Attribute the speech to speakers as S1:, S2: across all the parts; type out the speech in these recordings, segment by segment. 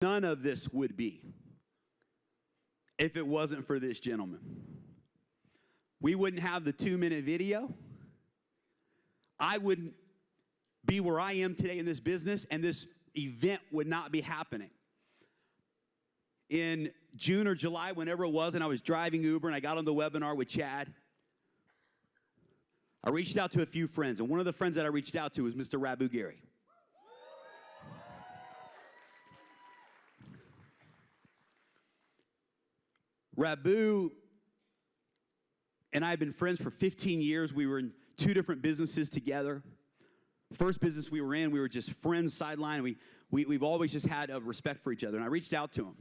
S1: none of this would be if it wasn't for this gentleman. We wouldn't have the 2-minute video. I wouldn't be where I am today in this business, and this event would not be happening. In June or July, whenever it was, and I was driving Uber, and I got on the webinar with Chad, I reached out to a few friends, and one of the friends that I reached out to was Mr. Rabu Gary. Rabu and I have been friends for 15 years. We were in 2 different businesses together. First business we were in, we were just friends, sideline. We've always just had a respect for each other. And I reached out to him.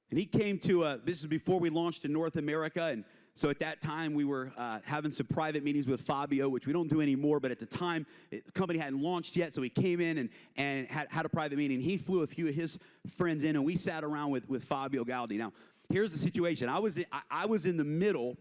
S1: And he came to, this is before we launched in North America. And so at that time, we were having some private meetings with Fabio, which we don't do anymore. But at the time, the company hadn't launched yet. So he came in and had a private meeting. He flew a few of his friends in, and we sat around with Fabio Galdi. Now, here's the situation. I was in the middle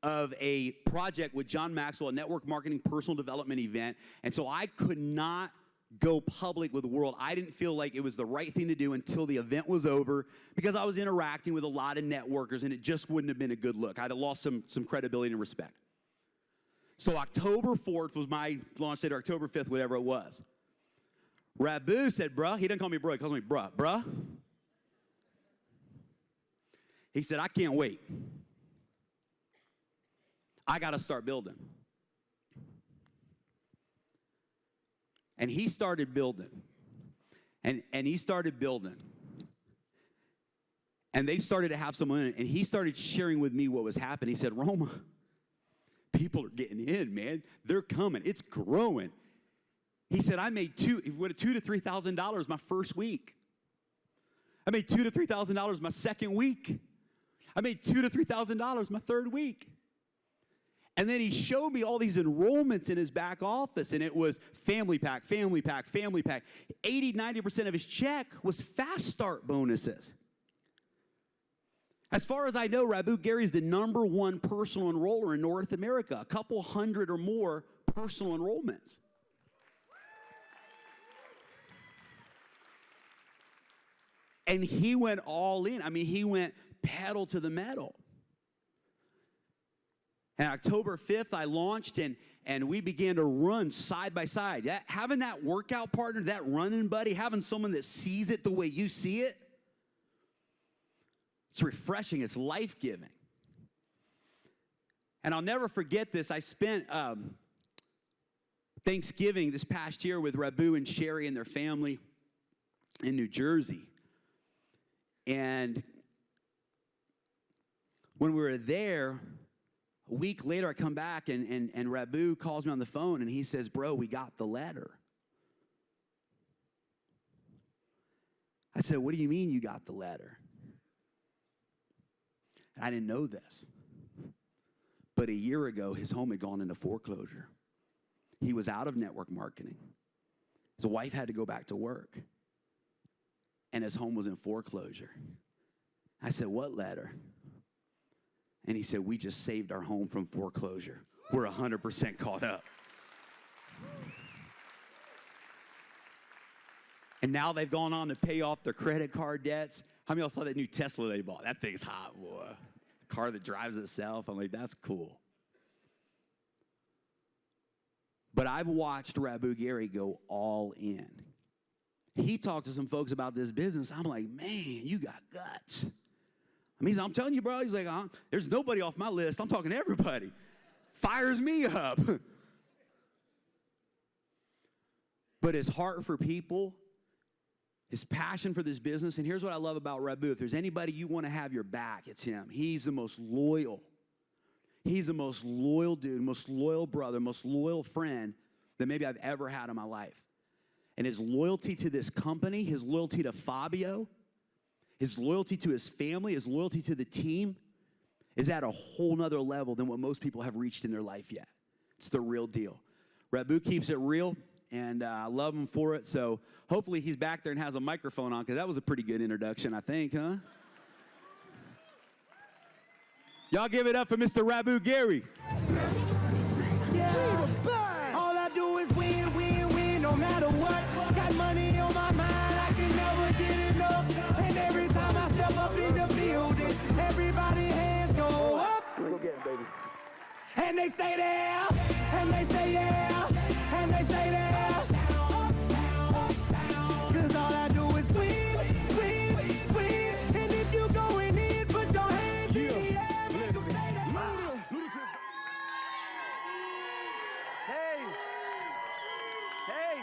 S1: of a project with John Maxwell, a network marketing personal development event. And so I could not go public with the world. I didn't feel like it was the right thing to do until the event was over, because I was interacting with a lot of networkers, and it just wouldn't have been a good look. I'd have lost some credibility and respect. So October 4th was my launch date, or October 5th, whatever it was. Rabu said, bruh, he doesn't call me bro, he calls me bruh. He said, I can't wait. I got to start building. And he started building. And he started building. And they started to have someone in it. And he started sharing with me what was happening. He said, Roma, people are getting in, man. They're coming. It's growing. He said, I made $2,000 to $3,000 my first week. I made $2,000 to $3,000 my second week. I made $2,000 to $3,000 my third week. And then he showed me all these enrollments in his back office, and it was family pack, family pack, family pack. 80, 90% of his check was fast start bonuses. As far as I know, Rabu Gary is the #1 personal enroller in North America, a couple hundred or more personal enrollments. And he went all in. I mean, he went pedal to the metal. And October 5th, I launched, and we began to run side by side. Having that workout partner, that running buddy, having someone that sees it the way you see it, it's refreshing. It's life-giving. And I'll never forget this. I spent Thanksgiving this past year with Rabu and Sherry and their family in New Jersey. And when we were there, a week later, I come back, and Rabu calls me on the phone, and he says, bro, we got the letter. I said, what do you mean you got the letter? And I didn't know this. But a year ago, his home had gone into foreclosure. He was out of network marketing. His wife had to go back to work. And his home was in foreclosure. I said, what letter? And he said, we just saved our home from foreclosure. We're 100% caught up. And now they've gone on to pay off their credit card debts. How many of y'all saw that new Tesla they bought? That thing's hot, boy. A car that drives itself. I'm like, that's cool. But I've watched Rabu Gary go all in. He talked to some folks about this business. I'm like, man, you got guts. I mean, I'm telling you, bro, he's like, there's nobody off my list. I'm talking to everybody. Fires me up. But his heart for people, his passion for this business, and here's what I love about Rabu. If there's anybody you want to have your back, it's him. He's the most loyal. He's the most loyal dude, most loyal brother, most loyal friend that maybe I've ever had in my life. And his loyalty to this company, his loyalty to Fabio, his loyalty to his family, his loyalty to the team is at a whole nother level than what most people have reached in their life yet. It's the real deal. Rabu keeps it real, and I love him for it. So hopefully he's back there and has a microphone on, because that was a pretty good introduction, I think, huh? Y'all give it up for Mr. Rabu Gary.
S2: Yeah. All I do is win, win, win, no matter what. Got money on my mind. baby.
S3: And they stay there, and they say yeah, and they say there. Cause all I do is win, win, win. And if you going in, put your hands in the air, make them stay there.
S4: Hey, hey.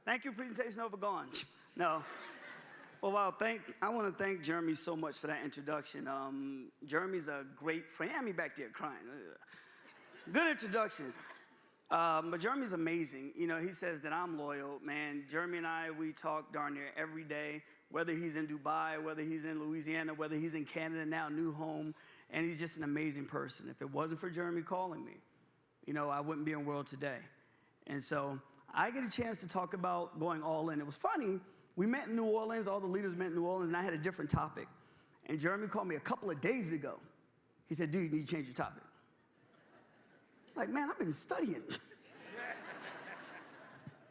S4: Thank you, presentation over, gone. No. Well, I want to thank Jeremy so much for that introduction. Jeremy's a great friend. Yeah, me back there crying. Good introduction. But Jeremy's amazing. You know, he says that I'm loyal. Man, Jeremy and I, we talk darn near every day, whether he's in Dubai, whether he's in Louisiana, whether he's in Canada now, new home, and he's just an amazing person. If it wasn't for Jeremy calling me, you know, I wouldn't be in the world today. And so I get a chance to talk about going all in. It was funny. We met in New Orleans, all the leaders met in New Orleans, and I had a different topic. And Jeremy called me a couple of days ago. He said, dude, you need to change your topic. Like, man, I've been studying.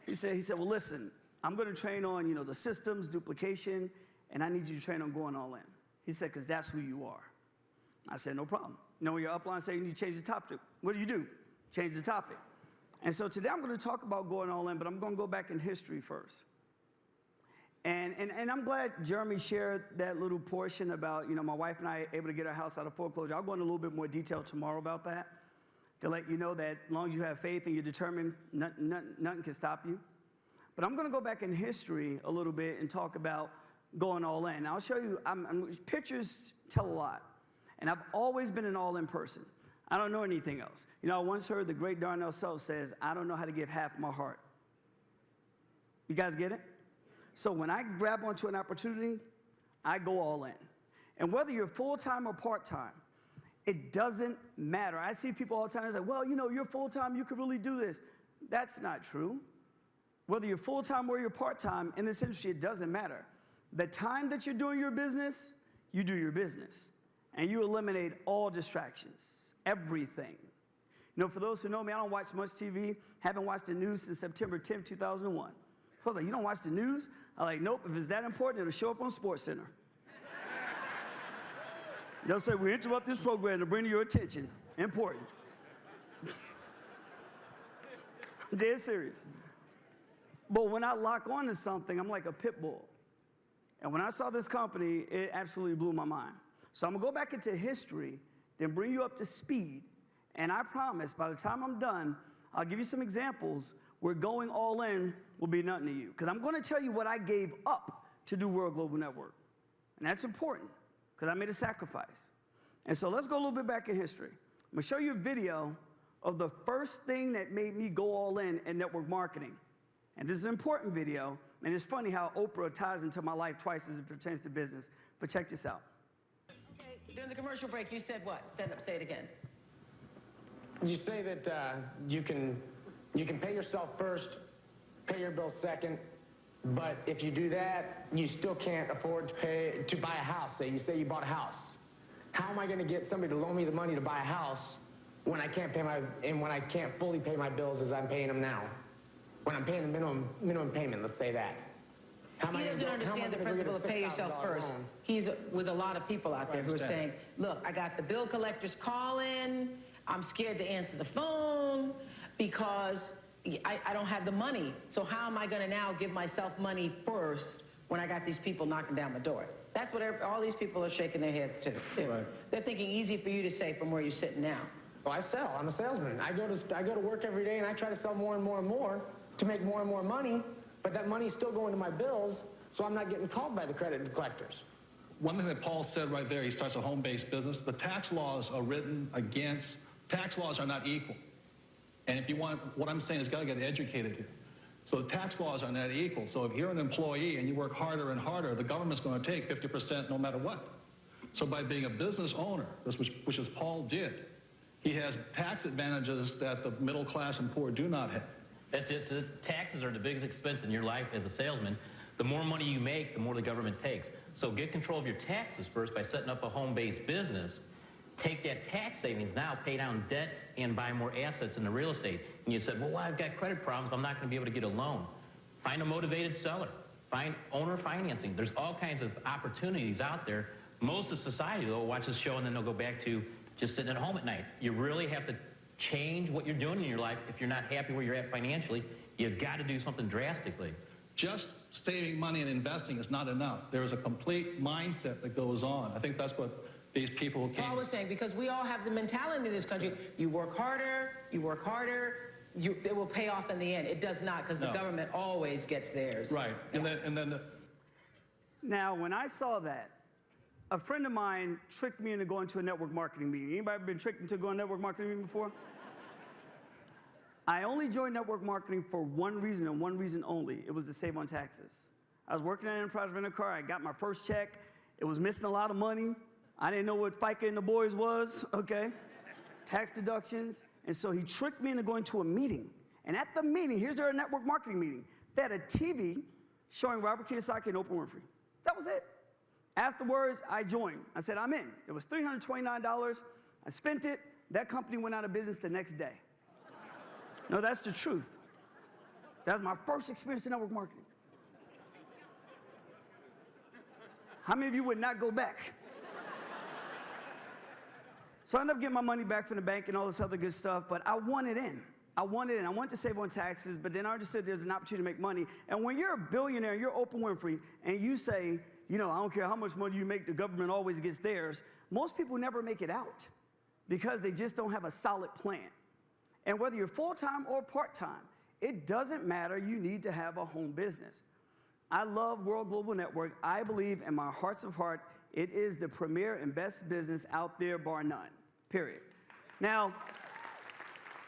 S4: He said, well, listen, I'm going to train on, you know, the systems, duplication, and I need you to train on going all in. He said, because that's who you are. I said, no problem. You know, when your upline say you need to change the topic, what do? Change the topic. And so today I'm going to talk about going all in, but I'm going to go back in history first. And I'm glad Jeremy shared that little portion about, you know, my wife and I able to get our house out of foreclosure. I'll go into a little bit more detail tomorrow about that to let you know that as long as you have faith and you're determined, nothing can stop you. But I'm going to go back in history a little bit and talk about going all in. I'll show you, pictures tell a lot. And I've always been an all-in person. I don't know anything else. You know, I once heard the great Darnell Self says, I don't know how to give half my heart. You guys get it? So when I grab onto an opportunity, I go all in. And whether you're full-time or part-time, it doesn't matter. I see people all the time say, well, you know, you're full-time, you could really do this. That's not true. Whether you're full-time or you're part-time, in this industry, it doesn't matter. The time that you're doing your business, you do your business. And you eliminate all distractions, everything. You know, for those who know me, I don't watch much TV, haven't watched the news since September 10th, 2001. I was like, you don't watch the news? I'm like, nope, if it's that important, it'll show up on SportsCenter. They'll say, we interrupt this program to bring to your attention. Important. I'm dead serious. But when I lock on to something, I'm like a pit bull. And when I saw this company, it absolutely blew my mind. So I'm going to go back into history, then bring you up to speed. And I promise, by the time I'm done, I'll give you some examples where going all in will be nothing to you. Because I'm going to tell you what I gave up to do World Global Network. And that's important, because I made a sacrifice. And so let's go a little bit back in history. I'm going to show you a video of the first thing that made me go all in network marketing. And this is an important video, and it's funny how Oprah ties into my life twice as it pertains to business. But check this out.
S5: Okay, during the commercial break, you said what? Stand up, say it again.
S6: You say that you can pay yourself first, pay your bills second, but if you do that, you still can't afford to buy a house. You say you bought a house. How am I going to get somebody to loan me the money to buy a house when I can't fully pay my bills as I'm paying them now? When I'm paying the minimum payment, let's say that.
S5: He doesn't understand the principle of pay yourself first. He's with a lot of people out there who are saying, look, I got the bill collectors calling, I'm scared to answer the phone because I don't have the money. So how am I going to now give myself money first when I got these people knocking down my door? That's what all these people are shaking their heads to. They're thinking easy for you to say from where you're sitting now.
S6: Well, I sell. I'm a salesman. I go to work every day and I try to sell more and more and more to make more and more money, but that money's still going to my bills, so I'm not getting called by the credit collectors.
S7: One thing that Paul said right there, he starts a home-based business. The tax laws are written against, tax laws are not equal. And if you want, what I'm saying is got to get educated here. So the tax laws are not equal. So if you're an employee and you work harder and harder, the government's going to take 50% no matter what. So by being a business owner, which is Paul did, he has tax advantages that the middle class and poor do not have.
S8: That's just the taxes are the biggest expense in your life as a salesman. The more money you make, the more the government takes. So get control of your taxes first by setting up a home-based business. Take that tax savings now, pay down debt, and buy more assets in the real estate. And you said, well, I've got credit problems. I'm not going to be able to get a loan. Find a motivated seller. Find owner financing. There's all kinds of opportunities out there. Most of society, though, will watch this show and then they'll go back to just sitting at home at night. You really have to change what you're doing in your life. If you're not happy where you're at financially, you've got to do something drastically.
S7: Just saving money and investing is not enough. There is a complete mindset that goes on. I think that's what these people came.
S5: Paul was saying, because we all have the mentality in this country, you work harder, it will pay off in the end. It does not, because the government always gets theirs.
S7: Right, and then
S4: Now, when I saw that, a friend of mine tricked me into going to a network marketing meeting. Anybody been tricked into going to a network marketing meeting before? I only joined network marketing for one reason and one reason only. It was to save on taxes. I was working at an enterprise rent-a-car. I got my first check. It was missing a lot of money. I didn't know what FICA and the boys was, okay? Tax deductions. And so he tricked me into going to a meeting. And at the meeting, here's their network marketing meeting. They had a TV showing Robert Kiyosaki and Oprah Winfrey. That was it. Afterwards, I joined. I said, I'm in. It was $329. I spent it. That company went out of business the next day. No, that's the truth. That was my first experience in network marketing. How many of you would not go back? So I ended up getting my money back from the bank and all this other good stuff, but I wanted in. I wanted to save on taxes, but then I understood there's an opportunity to make money. And when you're a billionaire, you're Oprah Winfrey, and you say, you know, I don't care how much money you make, the government always gets theirs. Most people never make it out because they just don't have a solid plan. And whether you're full-time or part-time, it doesn't matter. You need to have a home business. I love World Global Network. I believe in my hearts of heart, it is the premier and best business out there, bar none, period. Now,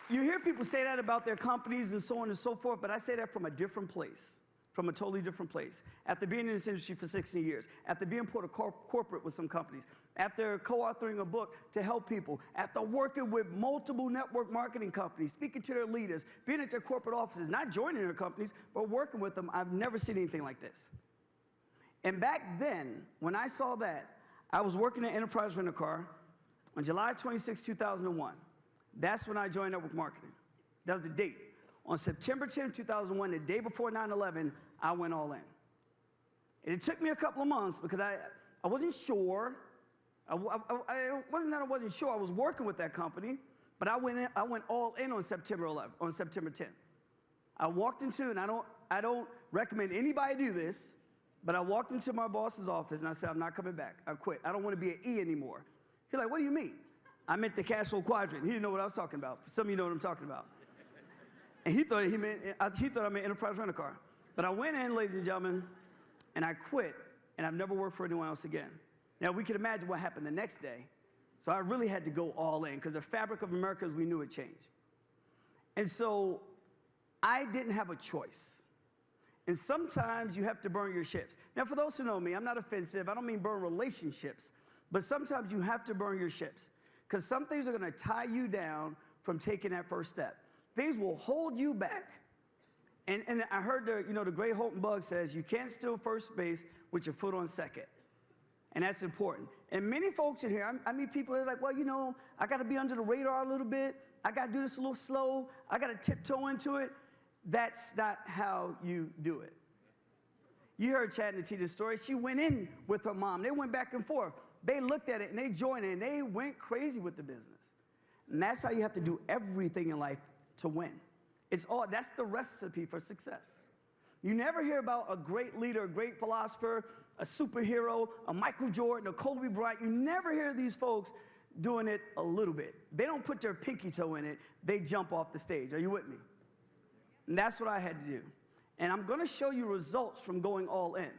S4: you hear people say that about their companies and so on and so forth, but I say that from a different place, from a totally different place. After being in this industry for 16 years, after being part of corporate with some companies, after co-authoring a book to help people, after working with multiple network marketing companies, speaking to their leaders, being at their corporate offices, not joining their companies, but working with them, I've never seen anything like this. And back then, when I saw that, I was working at Enterprise Rent-A-Car on July 26, 2001. That's when I joined network marketing. That was the date. On September 10, 2001, the day before 9/11, I went all in. And it took me a couple of months because I wasn't sure. It wasn't that I wasn't sure. I was working with that company, but I went all in on September 10. I walked into, and I don't recommend anybody do this, but I walked into my boss's office and I said, I'm not coming back. I quit. I don't want to be an E anymore. He's like, what do you mean? I meant the cash flow quadrant. He didn't know what I was talking about. Some of you know what I'm talking about. And he thought I meant Enterprise Rent-A-Car. But I went in, ladies and gentlemen, and I quit, and I've never worked for anyone else again. Now, we can imagine what happened the next day. So I really had to go all in, because the fabric of America, as we knew, it changed. And so I didn't have a choice. And sometimes you have to burn your ships. Now, for those who know me, I'm not offensive. I don't mean burn relationships. But sometimes you have to burn your ships, because some things are going to tie you down from taking that first step. Things will hold you back. And I heard the great Holton Bug says, you can't steal first base with your foot on second. And that's important. And many folks in here, I meet people that's like, well, you know, I got to be under the radar a little bit. I got to do this a little slow. I got to tiptoe into it. That's not how you do it. You heard Chad and Tita's story. She went in with her mom. They went back and forth. They looked at it, and they joined it, and they went crazy with the business. And that's how you have to do everything in life to win. That's the recipe for success. You never hear about a great leader, a great philosopher, a superhero, a Michael Jordan, a Kobe Bryant. You never hear these folks doing it a little bit. They don't put their pinky toe in it. They jump off the stage. Are you with me? And that's what I had to do. And I'm going to show you results from going all in.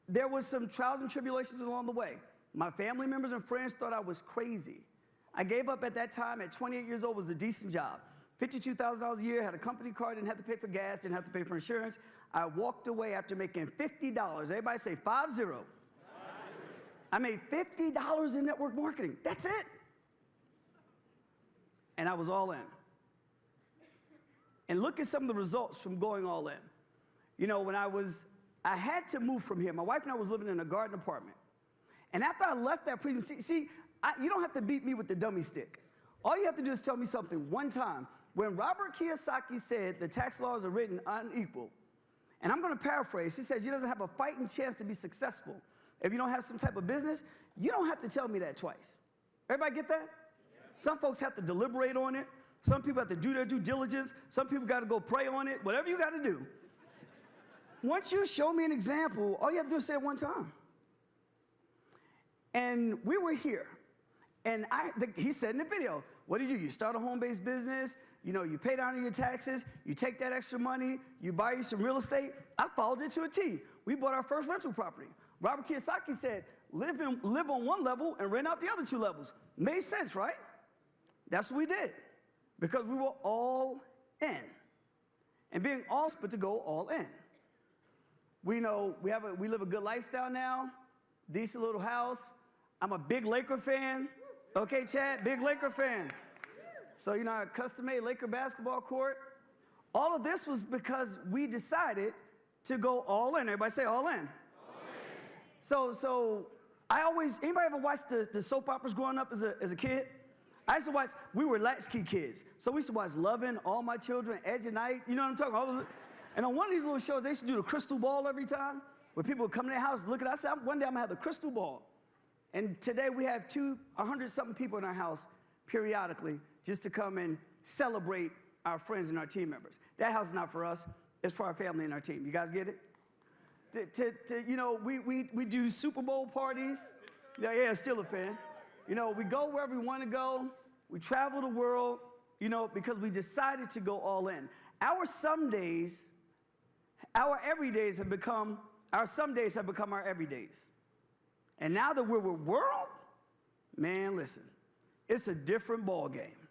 S4: There was some trials and tribulations along the way. My family members and friends thought I was crazy. I gave up at that time at 28 years old. Was a decent job. $52,000 a year, had a company car, didn't have to pay for gas, didn't have to pay for insurance. I walked away after making $50. Everybody say 50. I made $50 in network marketing. That's it. And I was all in. And look at some of the results from going all in. You know, when I had to move from here. My wife and I was living in a garden apartment. And after I left that prison, you don't have to beat me with the dummy stick. All you have to do is tell me something one time. When Robert Kiyosaki said the tax laws are written unequal, and I'm going to paraphrase, he says he doesn't have a fighting chance to be successful if you don't have some type of business, you don't have to tell me that twice. Everybody get that? Some folks have to deliberate on it. Some people have to do their due diligence. Some people got to go pray on it. Whatever you got to do. Once you show me an example, all you have to do is say it one time. And we were here. And he said in the video, what do? You start a home-based business. You know, you pay down your taxes. You take that extra money. You buy you some real estate. I followed it to a T. We bought our first rental property. Robert Kiyosaki said, live on one level and rent out the other 2 levels. Made sense, right? That's what we did. Because we were all in. And being all, but to go all in. We know we live a good lifestyle now. Decent little house. I'm a big Laker fan. Okay, Chad, big Laker fan. So, you know, a custom-made Laker basketball court. All of this was because we decided to go all in. Everybody say all in. All in. So anybody ever watched the soap operas growing up as a kid? I used to watch, we were latchkey kids. So we used to watch Lovin', All My Children, Edge of Night, you know what I'm talking about? And on one of these little shows, they used to do the crystal ball every time, where people would come to their house, look at us. I said, one day I'm gonna have the crystal ball. And today we have 100-something people in our house periodically just to come and celebrate our friends and our team members. That house is not for us, it's for our family and our team. You guys get it? You know, we do Super Bowl parties. Yeah, still a fan. You know, we go wherever we want to go. We travel the world, you know, because we decided to go all in. Our some days have become our everydays. And now that we're with world, man, listen, it's a different ball game.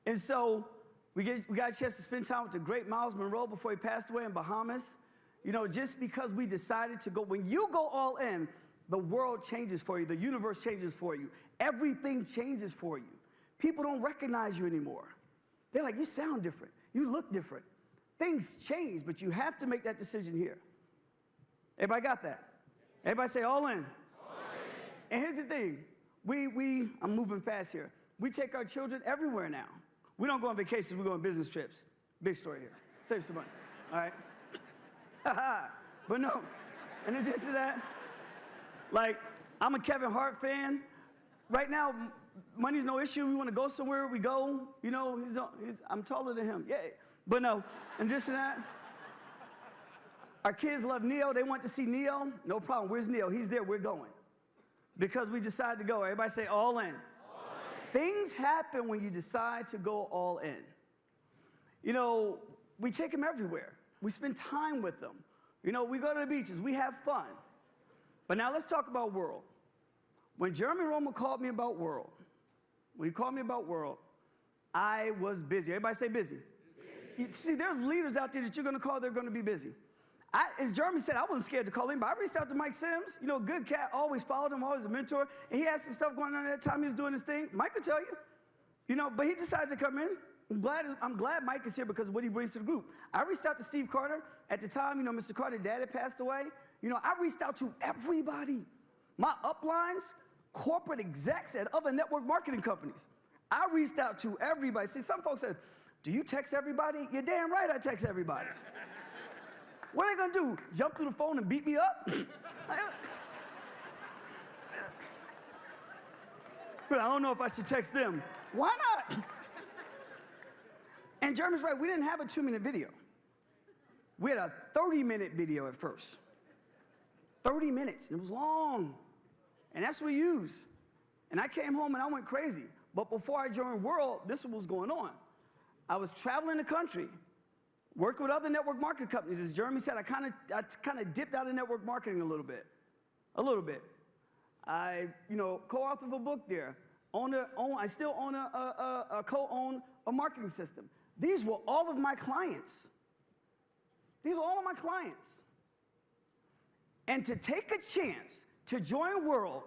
S4: And so we got a chance to spend time with the great Miles Monroe before he passed away in Bahamas. You know, just because we decided to go, when you go all in, the world changes for you, the universe changes for you, everything changes for you. People don't recognize you anymore. They're like, you sound different, you look different. Things change, but you have to make that decision here. Everybody got that? Everybody say all in. All in. And here's the thing, I'm moving fast here. We take our children everywhere now. We don't go on vacations, we go on business trips. Big story here. Save some money, all right? But no, in addition to that, like, I'm a Kevin Hart fan. Right now, money's no issue. We want to go somewhere, we go. You know, I'm taller than him, yay. But no, in addition to that, our kids love Neo. They want to see Neo. No problem, where's Neo? He's there, we're going. Because we decided to go. Everybody say all in. All in. Things happen when you decide to go all in. You know, we take them everywhere. We spend time with them. You know, we go to the beaches, we have fun. But now let's talk about world. When Jeremy Romo called me about world, I was busy. Everybody say busy. You see, there's leaders out there that you're gonna call, they're gonna be busy. As Jeremy said, I wasn't scared to call him, but I reached out to Mike Sims, you know, good cat, always followed him, always a mentor, and he had some stuff going on at that time he was doing his thing. Mike could tell you, you know, but he decided to come in. I'm glad Mike is here because of what he brings to the group. I reached out to Steve Carter. At the time, you know, Mr. Carter's dad had passed away. You know, I reached out to everybody. My uplines, corporate execs at other network marketing companies. I reached out to everybody. See, some folks said, do you text everybody? You're damn right I text everybody. What are they gonna do? Jump through the phone and beat me up? But I don't know if I should text them. Why not? And Jeremy's right, we didn't have a 2-minute video. We had a 30-minute video at first. 30 minutes, it was long. And that's what we used. And I came home and I went crazy. But before I joined World, this was going on. I was traveling the country, working with other network marketing companies. As Jeremy said, I kind of dipped out of network marketing a little bit. I, you know, co-authored a book there. I still own co-own a marketing system. These were all of my clients. And to take a chance to join World,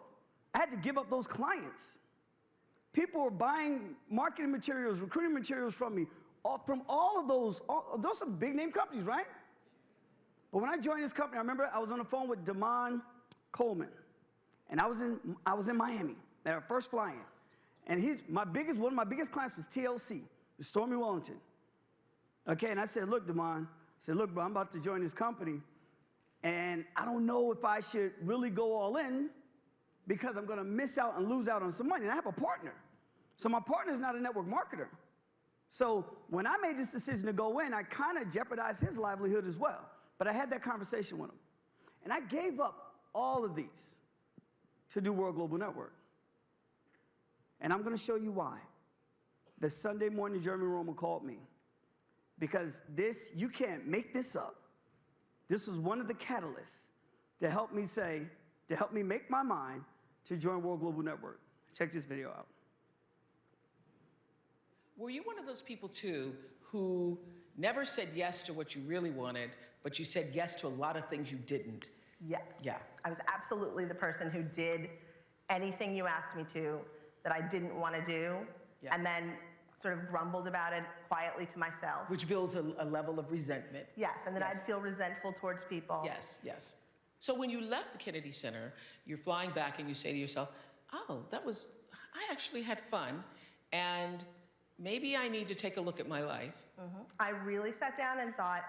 S4: I had to give up those clients. People were buying marketing materials, recruiting materials from me, from all of those are big name companies, right? But when I joined this company, I remember I was on the phone with Damon Coleman, and I was in Miami at our first fly-in. And one of my biggest clients was TLC, the Stormy Wellington. Okay, and I said, look, Damon, bro, I'm about to join this company. And I don't know if I should really go all in because I'm going to miss out and lose out on some money. And I have a partner. So my partner's not a network marketer. So when I made this decision to go in, I kind of jeopardized his livelihood as well. But I had that conversation with him. And I gave up all of these to do World Global Network. And I'm going to show you why. The Sunday morning, Jeremy Roman called me. Because this, you can't make this up. This was one of the catalysts to help me make my mind to join World Global Network. Check this video out.
S2: Were you one of those people, too, who never said yes to what you really wanted, but you said yes to a lot of things you didn't?
S9: Yeah.
S2: Yeah.
S9: I was absolutely the person who did anything you asked me to that I didn't want to do,
S2: Yeah.
S9: and then sort of grumbled about it quietly to myself.
S2: Which builds a level of resentment.
S9: Yes, and then
S2: Yes.
S9: I'd feel resentful towards people.
S2: Yes, yes. So when you left the Kennedy Center, you're flying back and you say to yourself, oh, I actually had fun, and maybe I need to take a look at my life.
S9: Mhm. I really sat down and thought,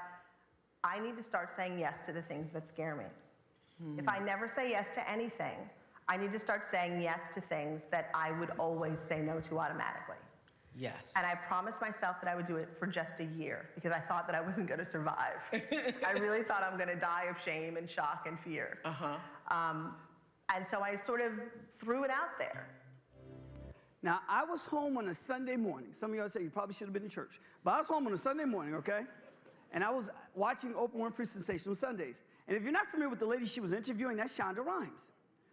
S9: I need to start saying yes to the things that scare me. If I never say yes to anything, I need to start saying yes to things that I would always say no to automatically.
S2: Yes.
S9: And I promised myself that I would do it for just a year because I thought that I wasn't going to survive. I really thought I'm going to die of shame and shock and fear. And so I sort of threw it out there.
S4: Now, I was home on a Sunday morning. Some of y'all say you probably should have been in church. But I was home on a Sunday morning, okay? And I was watching Oprah Winfrey Sensational Sundays. And if you're not familiar with the lady she was interviewing, that's Shonda Rhimes,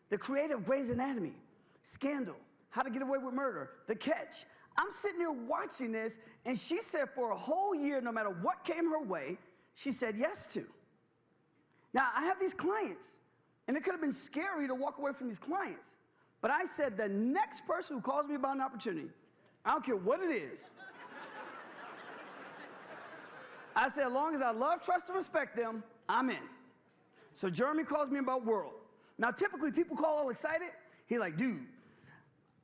S4: the creator of Grey's Anatomy, Scandal, How to Get Away with Murder, The Catch. I'm sitting there watching this, and she said for a whole year, no matter what came her way, she said yes to. Now, I have these clients, and it could have been scary to walk away from these clients. But I said, the next person who calls me about an opportunity, I don't care what it is. I said, as long as I love, trust, and respect them, I'm in. So Jeremy calls me about World. Now, typically, people call all excited. He's like, dude,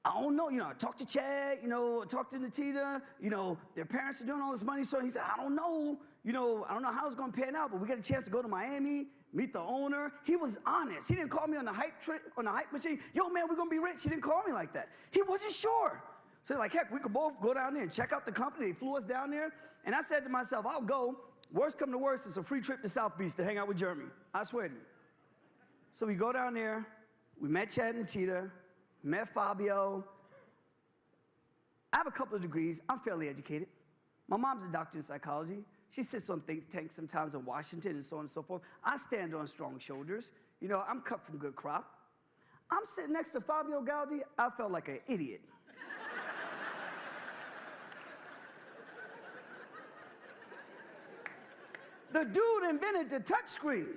S4: I don't know, I talked to Chad, I talked to Natita, their parents are doing all this money. So he said, I don't know how it's going to pan out, but we got a chance to go to Miami, meet the owner. He was honest. He didn't call me on the hype machine. Yo, man, we're going to be rich. He didn't call me like that. He wasn't sure. So he's like, heck, we could both go down there and check out the company. They flew us down there. And I said to myself, I'll go. Worst come to worst, it's a free trip to South Beach to hang out with Jeremy. I swear to you. So we go down there. We met Chad and Natita, met Fabio. I have a couple of degrees. I'm fairly educated. My mom's a doctor in psychology. She sits on think tanks sometimes in Washington and so on and so forth. I stand on strong shoulders. I'm cut from good crop. I'm sitting next to Fabio Gaudi. I felt like an idiot. The dude invented the touchscreen.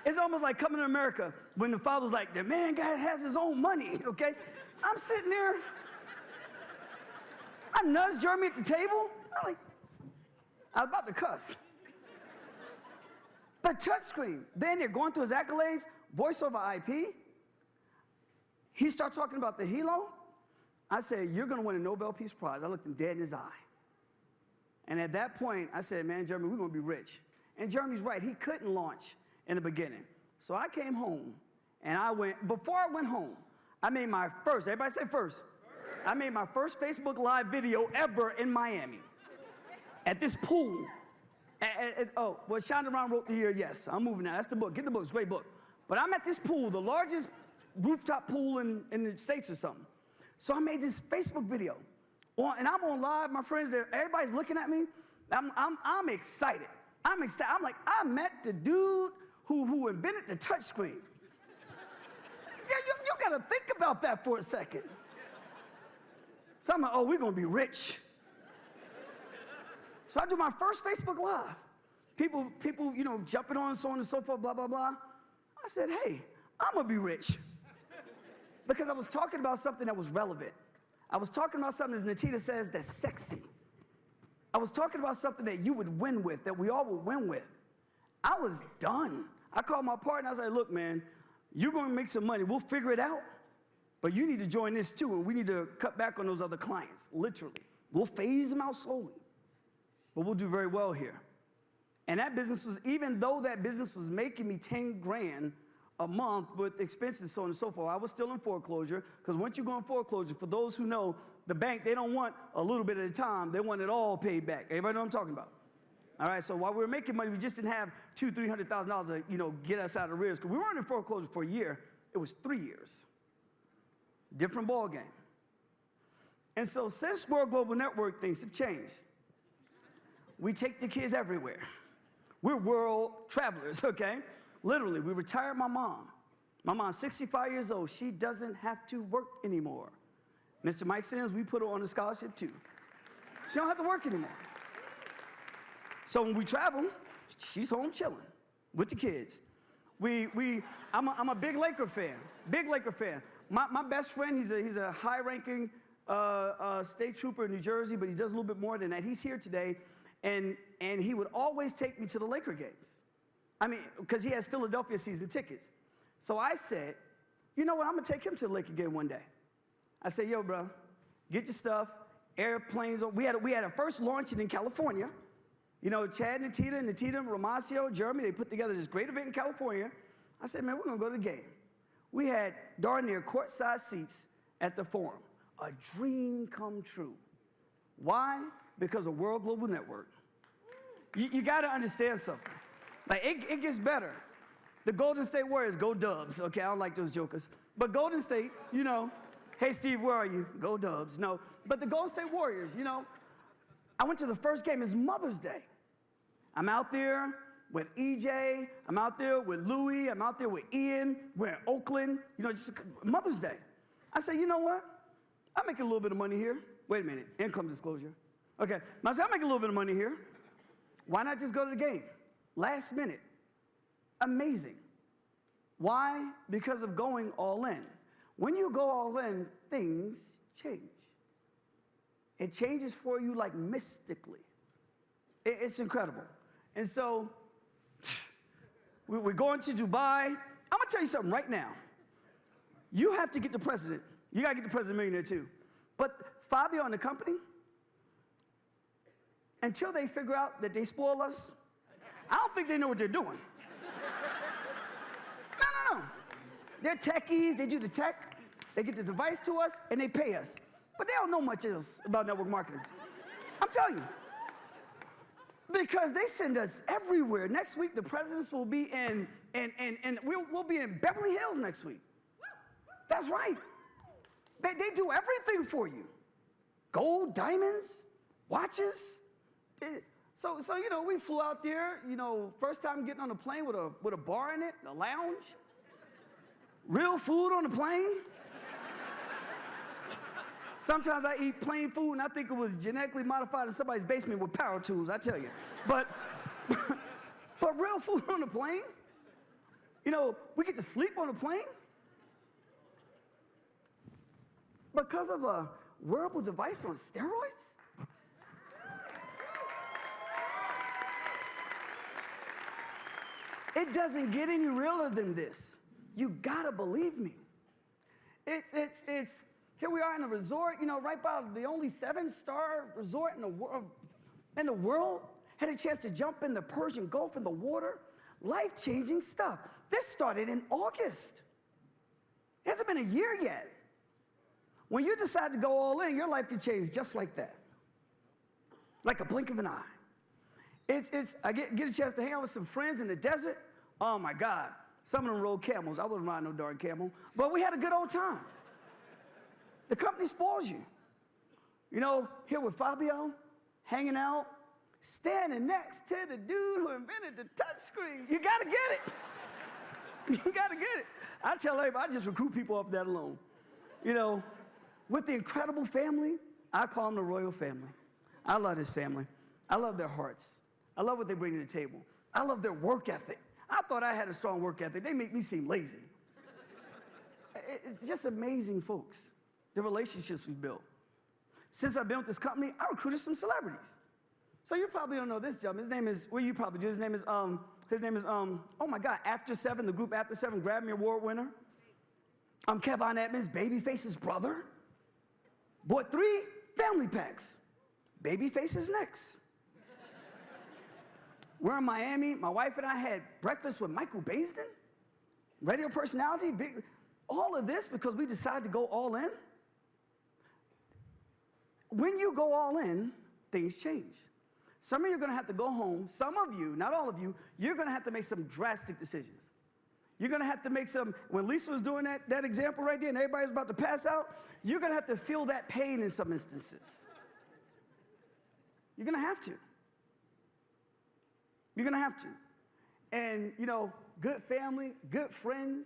S4: It's almost like coming to America when the father's like, the man guy has his own money, okay? I'm sitting there. I nudged Jeremy at the table. I was about to cuss. But touchscreen. Then they're going through his accolades, voice over IP. He started talking about the Helo. I said, you're going to win a Nobel Peace Prize. I looked him dead in his eye. And at that point, I said, man, Jeremy, we're going to be rich. And Jeremy's right. He couldn't launch in the beginning. So I came home, and before I went home, I made my first, everybody say first. I made my first Facebook Live video ever in Miami at this pool. Shonda Rhimes wrote the year, yes. I'm moving now. That's the book. Get the book. It's a great book. But I'm at this pool, the largest rooftop pool in the States or something. So I made this Facebook video. And I'm on live, my friends there, everybody's looking at me. I'm excited. I'm like, I met the dude who invented the touchscreen. You gotta think about that for a second. So I'm like, oh, we're gonna be rich. So I do my first Facebook Live. People, jumping on, so on and so forth, blah, blah, blah. I said, hey, I'm gonna be rich. Because I was talking about something that was relevant. I was talking about something, as Natita says, that's sexy. I was talking about something that you would win with, that we all would win with. I was done. I called my partner, I was like, look, man, you're gonna make some money, we'll figure it out, but you need to join this too, and we need to cut back on those other clients, literally. We'll phase them out slowly, but we'll do very well here. And that business was, even though that business was making me 10 grand a month with expenses, so on and so forth, I was still in foreclosure, because once you go in foreclosure, for those who know, the bank, they don't want a little bit at a time, they want it all paid back. Everybody know what I'm talking about? All right, so while we were making money, we just didn't have $200,000-$300,000 to, get us out of arrears, because we weren't in foreclosure for a year, it was 3 years. Different ball game. And so since World Global Network, things have changed. We take the kids everywhere. We're world travelers, okay? Literally, we retired my mom. My mom's 65 years old. She doesn't have to work anymore. Mr. Mike Sims, we put her on a scholarship too. She don't have to work anymore. So when we travel, she's home chilling with the kids. I'm a big Laker fan, big Laker fan. My best friend, he's a high-ranking state trooper in New Jersey, but he does a little bit more than that. He's here today, and he would always take me to the Laker games. I mean, because he has Philadelphia season tickets. So I said, you know what, I'm gonna take him to the Laker game one day. I said, yo, bro, get your stuff, airplanes. We had a first launching in California. Chad and Natita, Romasio, Jeremy, they put together this great event in California. I said, man, we're gonna go to the game. We had darn near courtside seats at the Forum. A dream come true. Why? Because of World Global Network. You gotta understand something. Like, it gets better. The Golden State Warriors, go Dubs. Okay, I don't like those jokers. But Golden State, hey, Steve, where are you? Go Dubs. No, but the Golden State Warriors, I went to the first game. It's Mother's Day. I'm out there with EJ. I'm out there with Louie. I'm out there with Ian. We're in Oakland. Just Mother's Day. I said, you know what? I'm making a little bit of money here. Wait a minute, income disclosure. Okay, I said, I'm making a little bit of money here. Why not just go to the game? Last minute. Amazing. Why? Because of going all in. When you go all in, things change. It changes for you like mystically. It's incredible. And so, we're going to Dubai. I'm gonna tell you something right now. You have to get the president. You gotta get the president millionaire too. But Fabio and the company, until they figure out that they spoil us, I don't think they know what they're doing. No. They're techies, they do the tech, they get the device to us, and they pay us. But they don't know much else about network marketing. I'm telling you. Because they send us everywhere. Next week, the presidents will be in, we'll be in Beverly Hills next week. That's right. They do everything for you. Gold, diamonds, watches. So we flew out there, first time getting on a plane with a bar in it, a lounge. Real food on the plane. Sometimes I eat plain food and I think it was genetically modified in somebody's basement with power tools, I tell you. But real food on the plane? We get to sleep on the plane? Because of a wearable device on steroids? It doesn't get any realer than this. You gotta believe me. It's here we are in a resort, right by the only 7-star resort in the world. Had a chance to jump in the Persian Gulf in the water. Life-changing stuff. This started in August. It hasn't been a year yet. When you decide to go all in, your life can change just like that. Like a blink of an eye. I get a chance to hang out with some friends in the desert. Oh my God. Some of them rode camels. I wasn't riding no darn camel. But we had a good old time. The company spoils you. Here with Fabio, hanging out, standing next to the dude who invented the touchscreen. You gotta get it. You gotta get it. I tell everybody, I just recruit people off that alone. With the incredible family, I call them the royal family. I love this family. I love their hearts. I love what they bring to the table. I love their work ethic. I thought I had a strong work ethic. They make me seem lazy. It's just amazing folks, the relationships we built. Since I've been with this company, I recruited some celebrities. So you probably don't know this gentleman. His name is, well, you probably do. His name is, oh my God, After Seven, the group After Seven Grammy Award winner. Kevin Edmonds, Babyface's brother. Bought 3 family packs. Babyface is next. We're in Miami. My wife and I had breakfast with Michael Baisden, radio personality. All of this because we decided to go all in. When you go all in, things change. Some of you are going to have to go home. Some of you, not all of you, you're going to have to make some drastic decisions. You're going to have to make some, when Lisa was doing that example right there and everybody was about to pass out, you're going to have to feel that pain in some instances. You're going to have to. You're going to have to. And, you know, good family, good friends,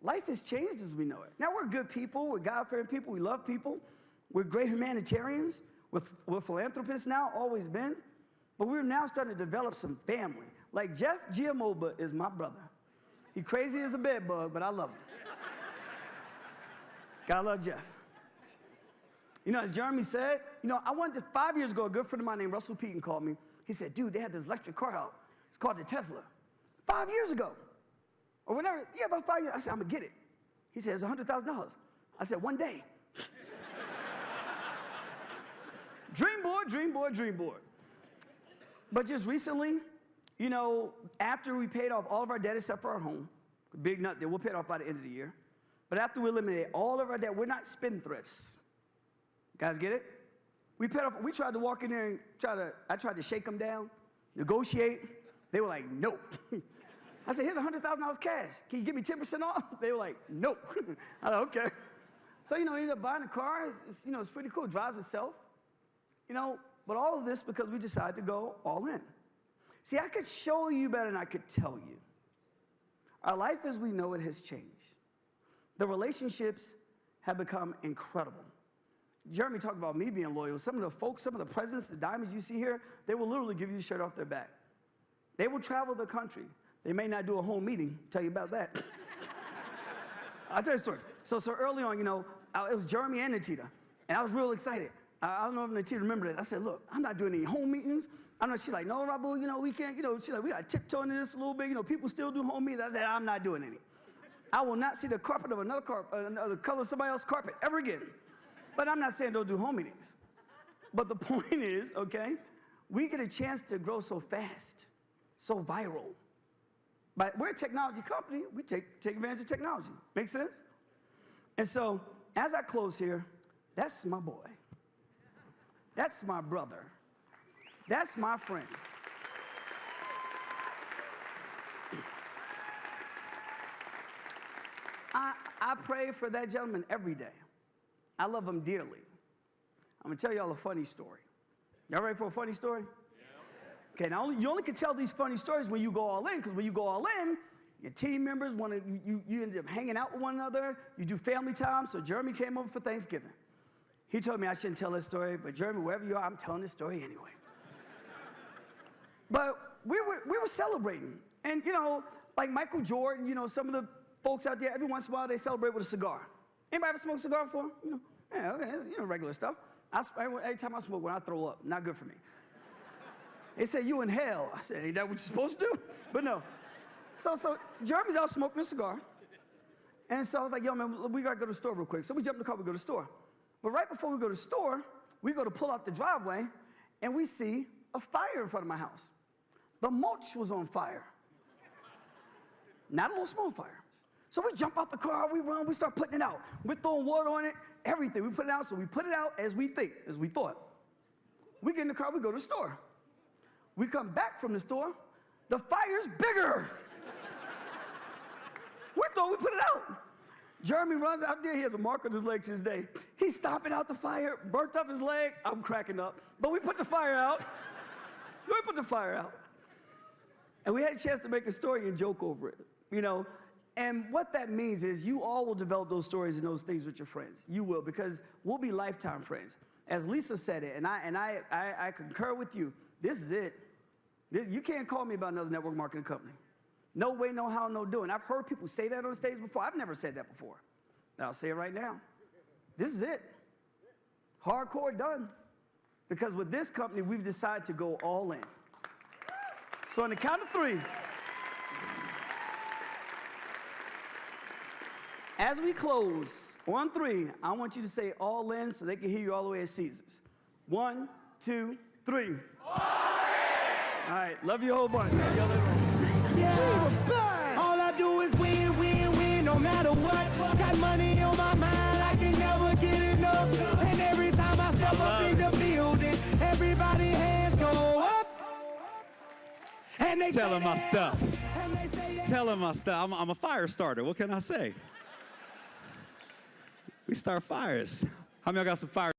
S4: life has changed as we know it. Now, we're good people. We're God-fearing people. We love people. We're great humanitarians. We're philanthropists now, always been. But we're now starting to develop some family. Like Jeff Giamoba is my brother. He crazy as a bed bug, but I love him. Gotta love Jeff. You know, as Jeremy said, you know, 5 years ago, a good friend of mine named Russell Peaton called me. He said, dude, they had this electric car out. It's called the Tesla. 5 years ago. Or whenever, yeah, about 5 years. I said, I'm gonna get it. He said, it's $100,000. I said, one day. Dream board, dream board, dream board. But just recently, you know, after we paid off all of our debt except for our home, big nut there, we'll pay it off by the end of the year. But after we eliminate all of our debt, we're not spendthrifts. Guys get it? We paid off, we tried to walk in there and I tried to shake them down, negotiate. They were like, nope. I said, here's $100,000 cash. Can you give me 10% off? They were like, nope. I said, okay. So, you know, we ended up buying a car. You know, it's pretty cool. It drives itself. You know, but all of this because we decided to go all in. See, I could show you better than I could tell you. Our life as we know it has changed. The relationships have become incredible. Jeremy talked about me being loyal. Some of the folks, some of the presidents, the diamonds you see here, they will literally give you the shirt off their back. They will travel the country. They may not do a home meeting. Tell you about that. I'll tell you a story. So early on, you know, it was Jeremy and Natita, and I was real excited. I don't know if Natita remembered it. I said, look, I'm not doing any home meetings. I know she's like, no, Rabu, you know, we can't, you know, she's like, we got to tiptoe into this a little bit. You know, people still do home meetings. I said, I'm not doing any. I will not see the carpet of another color of somebody else's carpet ever again. But I'm not saying don't do home meetings. But the point is, okay, we get a chance to grow so fast, so viral. But we're a technology company. We take advantage of technology. Make sense? And so as I close here, that's my boy. That's my brother. That's my friend. I pray for that gentleman every day. I love him dearly. I'm gonna tell y'all a funny story. Y'all ready for a funny story? Yeah. Okay, now you only can tell these funny stories when you go all in, because when you go all in, your team members want to, you end up hanging out with one another, you do family time. So Jeremy came over for Thanksgiving. He told me I shouldn't tell this story, but Jeremy, wherever you are, I'm telling this story anyway. But we were celebrating. And, you know, like Michael Jordan, you know, some of the folks out there, every once in a while, they celebrate with a cigar. Anybody ever smoked a cigar before? You know, yeah, okay, you know, regular stuff. Every time I smoke one, I throw up. Not good for me. They say, you in hell. I said, ain't that what you're supposed to do? But no. So Jeremy's out smoking a cigar. And so I was like, yo, man, we got to go to the store real quick. So we jump in the car, we go to the store. But right before we go to the store, we go to pull out the driveway, and we see a fire in front of my house. The mulch was on fire. Not a little small fire. So we jump out the car, we run, we start putting it out. We're throwing water on it, everything. We put it out, so we put it out as we thought. We get in the car, we go to the store. We come back from the store, the fire's bigger. We put it out. Jeremy runs out there, he has a mark on his leg to this day. He's stomping out the fire, burnt up his leg. I'm cracking up. But we put the fire out. And we had a chance to make a story and joke over it, you know. And what that means is you all will develop those stories and those things with your friends. You will, because we'll be lifetime friends. As Lisa said it, and I concur with you, this is it. You can't call me about another network marketing company. No way, no how, no doing. I've heard people say that on stage before. I've never said that before. And I'll say it right now. This is it. Hardcore done. Because with this company, we've decided to go all in. So on the count of three, as we close, on three, I want you to say all in so they can hear you all the way at Caesars. 1, 2, 3. All in! All right, love you a whole bunch.
S3: Yeah. All I do is win, win, win, no matter what. Got money on my mind, I can never get enough. And every time I step up in the building, everybody hands go up. And they
S1: Tell
S3: say
S1: him my
S3: that.
S1: stuff.
S3: And they say yeah.
S1: Tell him my stuff. I'm a fire starter. What can I say? We start fires. How many of y'all got some fire?